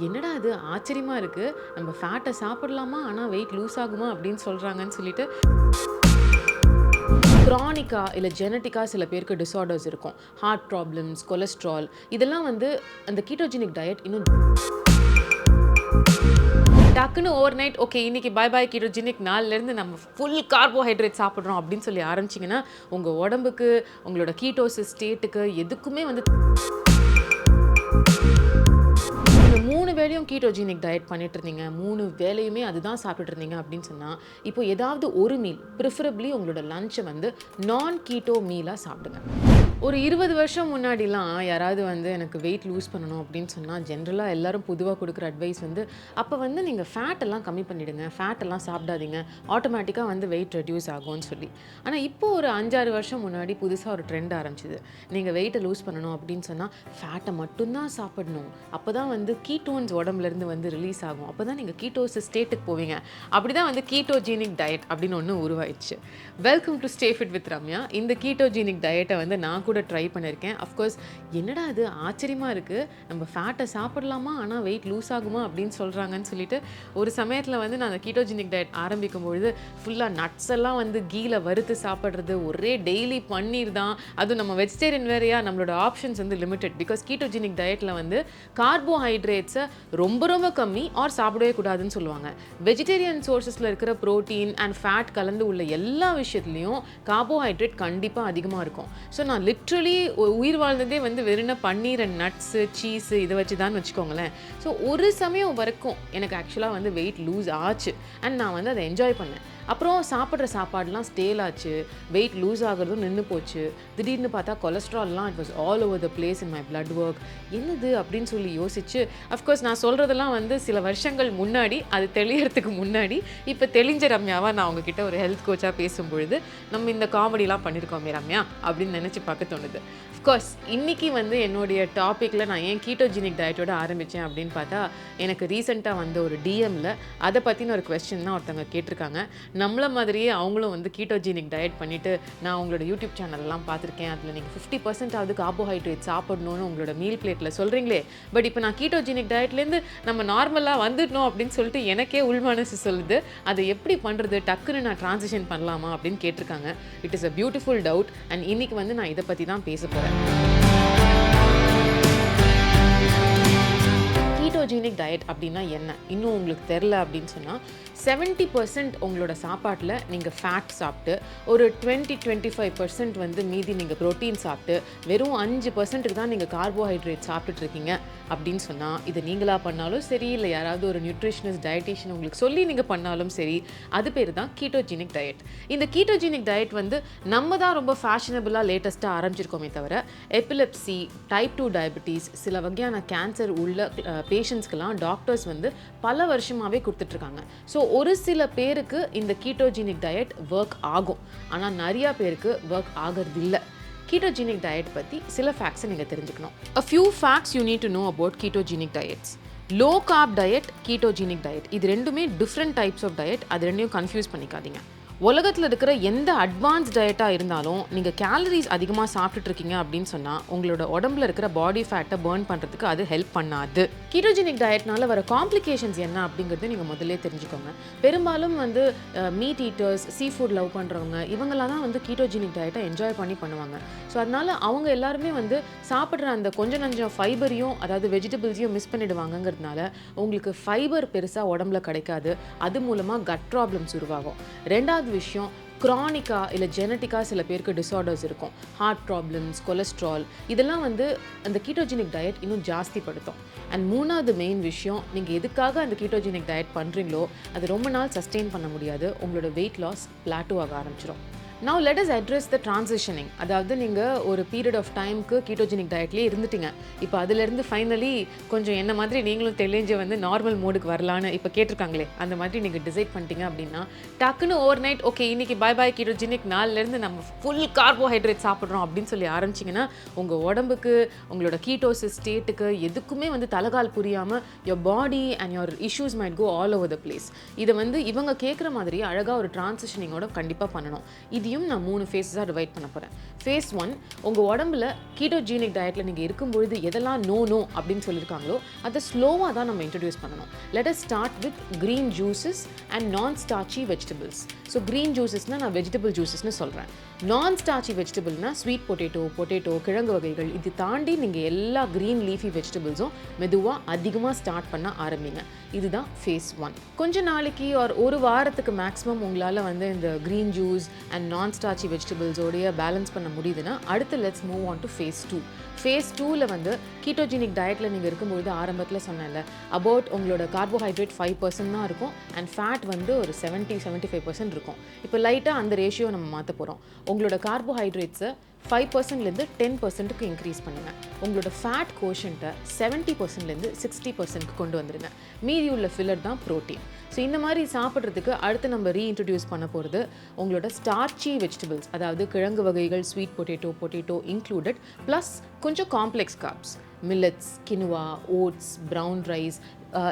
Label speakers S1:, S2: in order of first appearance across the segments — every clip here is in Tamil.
S1: என்னடா இது ஆச்சரியமா இருக்கு. நம்ம ஃபேட்ட சாப்பிடலாமா? ஆனா வெயிட் லூஸ் ஆகுமா? அப்படின்னு சொல்றாங்கன்னு சொல்லிட்டு கிரானிக்கா இல்ல ஜெனடிக்கா சில பேருக்கு டிஸார்டர்ஸ் இருக்கும். ஹார்ட் ப்ராப்ளம்ஸ், கொலஸ்ட்ரால் இதெல்லாம் வந்து அந்த கீட்டோஜெனிக் டயட் இன்னும் டக்குன்னு ஓவர் நைட் ஓகே இன்னைக்கு பை பை கீட்டோஜெனிக் நாள்லேருந்து நம்ம ஃபுல் கார்போஹைட்ரேட் சாப்பிட்றோம் அப்படின்னு சொல்லி ஆரம்பிச்சிங்கன்னா, உங்க உடம்புக்கு, உங்களோட கீட்டோசிஸ் ஸ்டேட்டுக்கு எதுக்குமே வந்து நீங்க 3 வேளையும் கீட்டோஜெனிக் டயட் பண்ணிட்டு இருந்தீங்க. 3 வேளையுமே அதுதான் சாப்பிட்டுட்டு இருந்தீங்க அப்படின்னு சொன்னா, இப்போ ஏதாவது ஒரு மீல் ப்ரிஃபரபிளி உங்களோட லன்ச்ச வந்து நான் கீட்டோ மீலா சாப்பிடுங்க. ஒரு 20 வருஷம் முன்னாடிலாம் யாராவது வந்து எனக்கு வெயிட் லூஸ் பண்ணணும் அப்படின்னு சொன்னா, ஜென்ரலா எல்லாரும் பொதுவா குடுக்குற அட்வைஸ் வந்து, அப்ப வந்து நீங்க ஃபேட் எல்லாம் கம்மி பண்ணிடுங்க. ஃபேட் எல்லாம் சாப்பிடாதீங்க. ஆட்டோமேட்டிக்கா வந்து வெயிட் ரெட்யூஸ் ஆகும்னு சொல்லி. ஆனா இப்போ ஒரு 5, 6 வருஷம் முன்னாடி புதுசா ஒரு ட்ரெண்ட் ஆரம்பிச்சது. நீங்க வெயிட்ட லூஸ் பண்ணணும் அப்படின்னு சொன்னா, ஃபேட்ட மட்டும் தான் சாப்பிடணும். அப்பதான் வந்து கீட்டோன்ஸ் உடம்புலேருந்து வந்து ரிலீஸ் ஆகும். அப்பதான் நீங்க கீட்டோசிஸ் ஸ்டேட்டுக்கு போவீங்க. அப்படிதான் வந்து கீட்டோஜெனிக் டயட் அப்படின்னு ஒண்ணு உருவாயிடுச்சு. Welcome to stay fit with Ramya. இந்த கீட்டோஜெனிக் டயட்டை வந்து நான் கூட ட்ரை பண்ணியிருக்கேன். அஃப்கோர்ஸ் என்னடா அது ஆச்சரியமா இருக்கு. நம்ம ஃபேட்டை சாப்பிடலாமா? ஆனா வெயிட் லூஸ் ஆகுமா? அப்படின்னு சொல்றாங்கன்னு சொல்லிட்டு ஒரு சமயத்துல வந்து நான் அந்த கீட்டோஜெனிக் டயட் ஆரம்பிக்கும் பொழுது ஃபுல்லா நட்ஸ் எல்லாம் வந்து கீல வறுத்து சாப்பிடுறது, ஒரே டெய்லி பன்னீர் தான். அதுவும் நம்ம வெஜிடேரியன் வேறையா நம்மளோட ஆப்ஷன்ஸ் வந்து லிமிட்டட். பிகாஸ் கீட்டோஜெனிக் டயட்ல வந்து கார்போஹைட்ரேட்ஸை ரொம்ப ரொம்ப கம்மி ஆர் சாப்பிடவே கூடாதுன்னு சொல்லுவாங்க. வெஜிடேரியன் சோர்சஸில் இருக்கிற ப்ரோட்டீன் அண்ட் ஃபேட் கலந்து உள்ள எல்லா விஷயத்துலையும் கார்போஹைட்ரேட் கண்டிப்பாக அதிகமாக இருக்கும். ஸோ நான் லிட்ரலி உயிர் வாழ்ந்ததே வந்து வெறும் பன்னீர் அண்ட் நட்ஸு சீஸு இதை வச்சு தான் வச்சுக்கோங்களேன். ஸோ ஒரு சமயம் வரைக்கும் எனக்கு ஆக்சுவலாக வந்து வெயிட் லூஸ் ஆச்சு அண்ட் நான் வந்து அதை என்ஜாய் பண்ணேன். அப்புறம் சாப்பிட்ற சாப்பாடுலாம் ஸ்டேல் ஆச்சு, வெயிட் லூஸ் ஆகிறதும் நின்று போச்சு. திடீர்னு பார்த்தா கொலஸ்ட்ரால்லாம் it was all over the place in my blood work. என்னது அப்படின்னு சொல்லி யோசிச்சு, அஃப்கோர்ஸ் நான் சொல்கிறதெல்லாம் வந்து சில வருஷங்கள் முன்னாடி, அது தெளியறதுக்கு முன்னாடி, இப்போ தெளிஞ்ச ரம்யாவா நான் உங்ககிட்ட ஒரு ஹெல்த் கோச்சாக பேசும்பொழுது நம்ம இந்த காமெடிலாம் பண்ணியிருக்கோமே ரம்யா அப்படின்னு நினச்சி பார்க்க தோணுது. அஃப்கோர்ஸ் இன்றைக்கி வந்து என்னுடைய டாப்பிக்கில் நான் ஏன் கீட்டோஜெனிக் டயட்டோட ஆரம்பித்தேன் அப்படின்னு பார்த்தா, எனக்கு ரீசெண்டாக வந்து ஒரு டிஎம்மில் அதை பற்றின ஒரு கொஸ்டின் தான் ஒருத்தவங்க கேட்டிருக்காங்க. நம்மள மாதிரியே அவங்களும் வந்து கீட்டோஜெனிக் டயட் பண்ணிவிட்டு நான் உங்களோட யூடியூப் சேனல்லாம் பார்த்துருக்கேன். அதில் நீங்கள் 50% கார்போஹைட்ரேட் சாப்பிடணும்னு உங்களோட மீல் பிளேட்டில் சொல்கிறீங்களே, பட் இப்போ நான் கீட்டோஜெனிக் டயட்லேருந்து நம்ம நார்மலாக வந்துடணும் அப்படின்னு சொல்லிட்டு எனக்கே உள்மனசு சொல்லுது. அதை எப்படி பண்ணுறது, டக்குன்னு நான் ட்ரான்சிஷன் பண்ணலாமா அப்படின்னு கேட்டிருக்காங்க. It is a beautiful doubt and இன்றைக்கி வந்து நான் இதை பற்றி தான் பேச போகிறேன். கீட்டோஜெனிக் டயட் அப்படின்னா என்ன? இன்னும் உங்களுக்கு தெரில அப்படின்னு சொன்னால், 70% உங்களோட சாப்பாட்டில் நீங்கள் ஃபேட் சாப்பிட்டு, ஒரு 20-25% வந்து மீதி நீங்கள் ப்ரோட்டீன் சாப்பிட்டு, வெறும் 5% தான் நீங்கள் கார்போஹைட்ரேட் சாப்பிட்டுட்ருக்கீங்க அப்படின்னு சொன்னால், இது நீங்களாக பண்ணாலும் சரி, இல்லை யாராவது ஒரு நியூட்ரிஷனிஸ்ட் டயட்டீஷியன் உங்களுக்கு சொல்லி நீங்கள் பண்ணாலும் சரி, அது பேர் தான் கீட்டோஜெனிக் டயட். இந்த கீட்டோஜெனிக் டயட் வந்து நம்ம தான் ரொம்ப ஃபேஷனபிளாக லேட்டஸ்ட்டாக ஆரம்பிச்சிருக்கோமே தவிர, எபிலெப்சி, டைப் 2 டயபிட்டிஸ், சில வகையான கேன்சர் உள்ள பேஷண்ட்ஸ்க்கெல்லாம் டாக்டர்ஸ் வந்து பல வருஷமாகவே கொடுத்துட்ருக்காங்க. ஸோ ஒரு சில பேருக்கு இந்த கீட்டோஜெனிக் டயட் ஒர்க் ஆகும், ஆனால் நிறையா பேருக்கு ஒர்க் ஆகிறது இல்லை. கீட்டோஜெனிக் டயட் பற்றி சில ஃபேக்ட்ஸை நீங்கள் தெரிஞ்சுக்கணும். A few facts you need to know about ketogenic diets. low-carb diet, ketogenic diet இது ரெண்டுமே டிஃப்ரெண்ட் டைப்ஸ் ஆஃப் டயட். அது ரெண்டையும் கன்ஃபியூஸ் பண்ணிக்காதீங்க. உலகத்தில் இருக்கிற எந்த அட்வான்ஸ் டயட்டாக இருந்தாலும் நீங்கள் கேலரிஸ் அதிகமாக சாப்பிட்டுட்டு இருக்கீங்க அப்படின்னு சொன்னால் உங்களோட உடம்புல இருக்கிற பாடி ஃபேட்டை பர்ன் பண்ணுறதுக்கு அது ஹெல்ப் பண்ணாது. கீட்டோஜெனிக் டயட்னால வர காம்ப்ளிகேஷன்ஸ் என்ன அப்படிங்கிறது நீங்கள் முதல்ல தெரிஞ்சுக்கோங்க. பெரும்பாலும் வந்து meat eaters, seafood love பண்ணுறவங்க இவங்களாம் தான் வந்து கீட்டோஜெனிக் டயட்டை என்ஜாய் பண்ணி பண்ணுவாங்க. ஸோ அதனால அவங்க எல்லாருமே வந்து சாப்பிட்ற அந்த கொஞ்சம் நஞ்சம் ஃபைபரையும், அதாவது வெஜிடபிள்ஸையும் மிஸ் பண்ணிடுவாங்கங்கிறதுனால உங்களுக்கு ஃபைபர் பெருசாக உடம்புல கிடைக்காது. அது மூலமாக கட் ப்ராப்ளம்ஸ் உருவாகும். ரெண்டாவது விஷயம், கிரானிக்கா இல்லை ஜெனடிக்கா சில பேருக்கு டிஸார்டர்ஸ் இருக்கும். ஹார்ட் ப்ராப்ளம்ஸ், கொலஸ்ட்ரால் இதெல்லாம் வந்து அந்த கீட்டோஜெனிக் டயட் இன்னும் ஜாஸ்தி படுத்தும். அண்ட் மூணாவது மெயின் விஷயம், நீங்கள் எதுக்காக அந்த கீட்டோஜெனிக் டயட் பண்ணுறீங்களோ அது ரொம்ப நாள் சஸ்டெயின் பண்ண முடியாது. உங்களோட வெயிட் லாஸ் பிளாட்டோ ஆக ஆரம்பிச்சிடும். Now let us address the transitioning. அதாவது நீங்கள் ஒரு பீரியட் ஆஃப் டைமுக்கு கீட்டோஜெனிக் டயட்லேயே இருந்துட்டீங்க. இப்போ அதிலேருந்து ஃபைனலி கொஞ்சம் என்ன மாதிரி நீங்களும் தெளிஞ்சு வந்து நார்மல் மோடுக்கு வரலான்னு இப்போ கேட்டிருக்காங்களே, அந்த மாதிரி நீங்கள் டிசைட் பண்ணிட்டீங்க அப்படின்னா, டக்குன்னு ஓவர் நைட் ஓகே இன்னைக்கு பை பை கீட்டோஜெனிக் நாள்லேருந்து நம்ம ஃபுல் கார்போஹைட்ரேட் சாப்பிட்றோம் அப்படின்னு சொல்லி ஆரம்பிச்சிங்கன்னா, உங்கள் உடம்புக்கு, உங்களோட கீட்டோசிஸ் ஸ்டேட்டுக்கு எதுக்குமே வந்து தலைகால் புரியாமல் your body and your issues might go all over the place. இதை வந்து இவங்க கேட்குற மாதிரி அழகாக ஒரு டிரான்சிஷனிங்கோட கண்டிப்பாக பண்ணணும். இது இதையும் நான் 3 ஃபேஸஸாக டிவைட் பண்ண போகிறேன். ஃபேஸ் 1, உங்கள் உடம்புல கீட்டோஜீனிக் டயட்டில் நீங்கள் இருக்கும்பொழுது எதெல்லாம் நோ அப்படின்னு சொல்லியிருக்காங்களோ அதை ஸ்லோவாக தான் நம்ம இன்ட்ரடியூஸ் பண்ணணும். Let us start with green juices and non starchy vegetables. So green ஜூஸஸ்னால் நான் வெஜிடபிள் ஜூஸஸ்னு சொல்கிறேன். நான் ஸ்டார்ச்சி வெஜிடபிள்னால் ஸ்வீட் பொட்டேட்டோ, கிழங்கு வகைகள். இது தாண்டி நீங்கள் எல்லா க்ரீன் லீஃபி வெஜிடபிள்ஸும் மெதுவாக அதிகமாக ஸ்டார்ட் பண்ண ஆரம்பிங்க. இதுதான் ஃபேஸ் 1. கொஞ்ச நாளைக்கு ஒரு வாரத்துக்கு மேக்ஸிமம் உங்களால் வந்து இந்த green juice and non starchy வெஜிடபிள்ஸோடைய பேலன்ஸ் பண்ண முடியுதுன்னா அடுத்து let's move on to phase 2. Phase 2ல் வந்து கீட்டோஜெனிக் டயட்டில் நீங்கள் இருக்கும்போது ஆரம்பத்தில் சொன்னேன்ல அபவுட் உங்களோட கார்போஹைட்ரேட் 5% தான் இருக்கும் அண்ட் ஃபேட் வந்து ஒரு 70-75% இருக்கும். இப்போ லைட்டாக அந்த ரேஷியோ நம்ம மாற்ற போகிறோம். உங்களோட கார்போஹைட்ரேட்ஸை 5%லேருந்து 10%க்கு இன்க்ரீஸ் பண்ணுங்கள். உங்களோட ஃபேட் கோஷன்ட்டை 70%லேருந்து 60%க்கு கொண்டு வந்துடுங்க. மீதி உள்ள ஃபில்லர் தான் ப்ரோட்டீன். ஸோ இந்த மாதிரி சாப்பிட்றதுக்கு அடுத்து நம்ம ரீஇன்ட்ரடியூஸ் பண்ண போகிறது உங்களோட ஸ்டார்ச்சி வெஜிடபிள்ஸ், அதாவது கிழங்கு வகைகள், ஸ்வீட் பொட்டேட்டோ இன்க்ளூடட், ப்ளஸ் கொஞ்சம் complex carbs, millets, quinoa, oats, brown rice.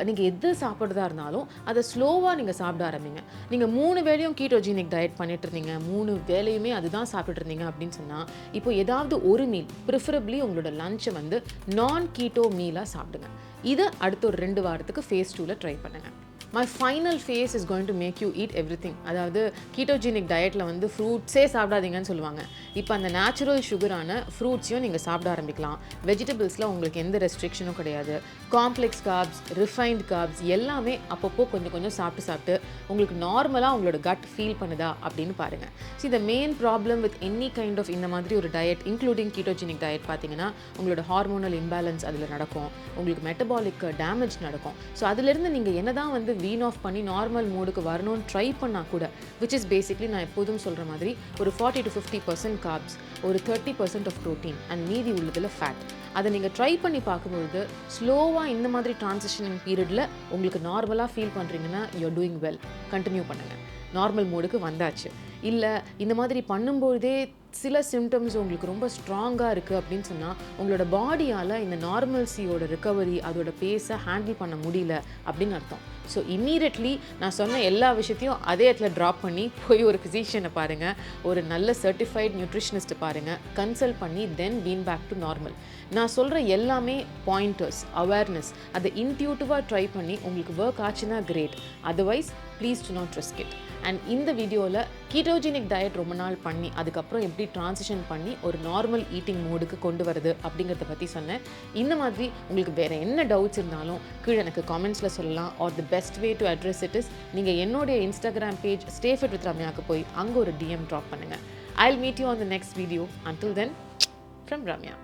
S1: நீங்கள் எது சாப்பிட்றதா இருந்தாலும் அதை ஸ்லோவாக நீங்கள் சாப்பிட ஆரம்பிங்க. நீங்கள் 3 வேளையும் கீட்டோஜெனிக் டயட் பண்ணிட்டு இருந்தீங்க, 3 வேளையுமே அதுதான் சாப்பிட்டுட்டு இருந்தீங்க அப்படின்னு சொன்னால் இப்போ ஏதாவது ஒரு மீல், ப்ரிஃபரபிளி உங்களோட லஞ்சை வந்து நான் கீட்டோ மீலாக சாப்பிடுங்க. இதை அடுத்த ஒரு 2 வாரத்துக்கு ஃபேஸ் 2ல் ட்ரை பண்ணுங்கள். My final phase is going to make you eat everything. அதாவது கீட்டோஜெனிக் டயட்டில் வந்து ஃப்ரூட்ஸே சாப்பிடாதீங்கன்னு சொல்லுவாங்க. இப்போ அந்த நேச்சுரல் சுகரான ஃப்ரூட்ஸையும் நீங்கள் சாப்பிட ஆரம்பிக்கலாம். வெஜிடபிள்ஸில் உங்களுக்கு எந்த ரெஸ்ட்ரிக்ஷனும் கிடையாது. காம்ப்ளெக்ஸ் கார்ப்ஸ், ரிஃபைன்ட் கார்ப்ஸ் எல்லாமே அப்பப்போ கொஞ்சம் சாப்பிட்டு உங்களுக்கு நார்மலாக உங்களோட கட் ஃபீல் பண்ணுதா அப்படின்னு பாருங்கள். So the main problem with any kind of இந்த மாதிரி ஒரு டயட் இன்க்ளூடிங் கீட்டோஜெனிக் டயட் பார்த்தீங்கன்னா உங்களோட ஹார்மோனல் இம்பேலன்ஸ் அதில் நடக்கும், உங்களுக்கு மெட்டபாலிக் டேமேஜ் நடக்கும். ஸோ அதிலிருந்து நீங்கள் என்ன தான் வந்து வீன் ஆஃப் பண்ணி நார்மல் மோடுக்கு வரணும்னு ட்ரை பண்ணால் கூட, விச் இஸ் பேசிக்லி நான் எப்போதும் சொல்கிற மாதிரி ஒரு 40-50% கார்ப்ஸ், ஒரு 30% ஆஃப் ப்ரோட்டீன் அண்ட் மீதி உள்ளதில் ஃபேட். அதை நீங்கள் ட்ரை பண்ணி பார்க்கும்பொழுது ஸ்லோவாக இந்த மாதிரி ட்ரான்சிஷனிங் பீரியடில் உங்களுக்கு நார்மலாக ஃபீல் பண்ணுறீங்கன்னா யூஆர் டூயிங் வெல். கண்டினியூ பண்ணுங்கள். நார்மல் மோடுக்கு வந்தாச்சு. இல்லை இந்த மாதிரி பண்ணும்போதே சில சிம்டம்ஸ் உங்களுக்கு ரொம்ப ஸ்ட்ராங்காக இருக்குது அப்படின்னு சொன்னால் உங்களோட பாடியால் இந்த நார்மல்சியோட ரிகவரி, அதோட பேஸை ஹேண்டில் பண்ண முடியல அப்படின்னு அர்த்தம். ஸோ இம்மீடியட்லி நான் சொன்ன எல்லா விஷயத்தையும் அதே இடத்துல ட்ராப் பண்ணி போய் ஒரு ஃபிசிஷியனை பாருங்கள், ஒரு நல்ல சர்டிஃபைட் நியூட்ரிஷனிஸ்ட்டை பாருங்கள், கன்சல்ட் பண்ணி தென் பீன் பேக் டு நார்மல். நான் சொல்கிற எல்லாமே பாயிண்டர்ஸ், அவேர்னஸ், அதை இன்ட்யூட்டிவாக ட்ரை பண்ணி உங்களுக்கு ஒர்க் ஆச்சுன்னா great. Otherwise please do not risk it. And இந்த வீடியோவில் கீட்டோஜெனிக் டயட் ரொம்ப நாள் பண்ணி அதுக்கப்புறம் எப்படி ட்ரான்சிஷன் பண்ணி ஒரு நார்மல் ஈட்டிங் மோடுக்கு கொண்டு வருது அப்படிங்கிறத பற்றி சொன்னேன். இந்த மாதிரி உங்களுக்கு வேறு என்ன டவுட்ஸ் இருந்தாலும் கீழே எனக்கு காமெண்ட்ஸில் சொல்லலாம். Or the best way to address it is நீங்கள் என்னுடைய Instagram page Stay Fit with Ramyaக்கு போய் அங்கே ஒரு DM ட்ராப் பண்ணுங்கள். I'll meet you on the next video. Until then, from Ramya.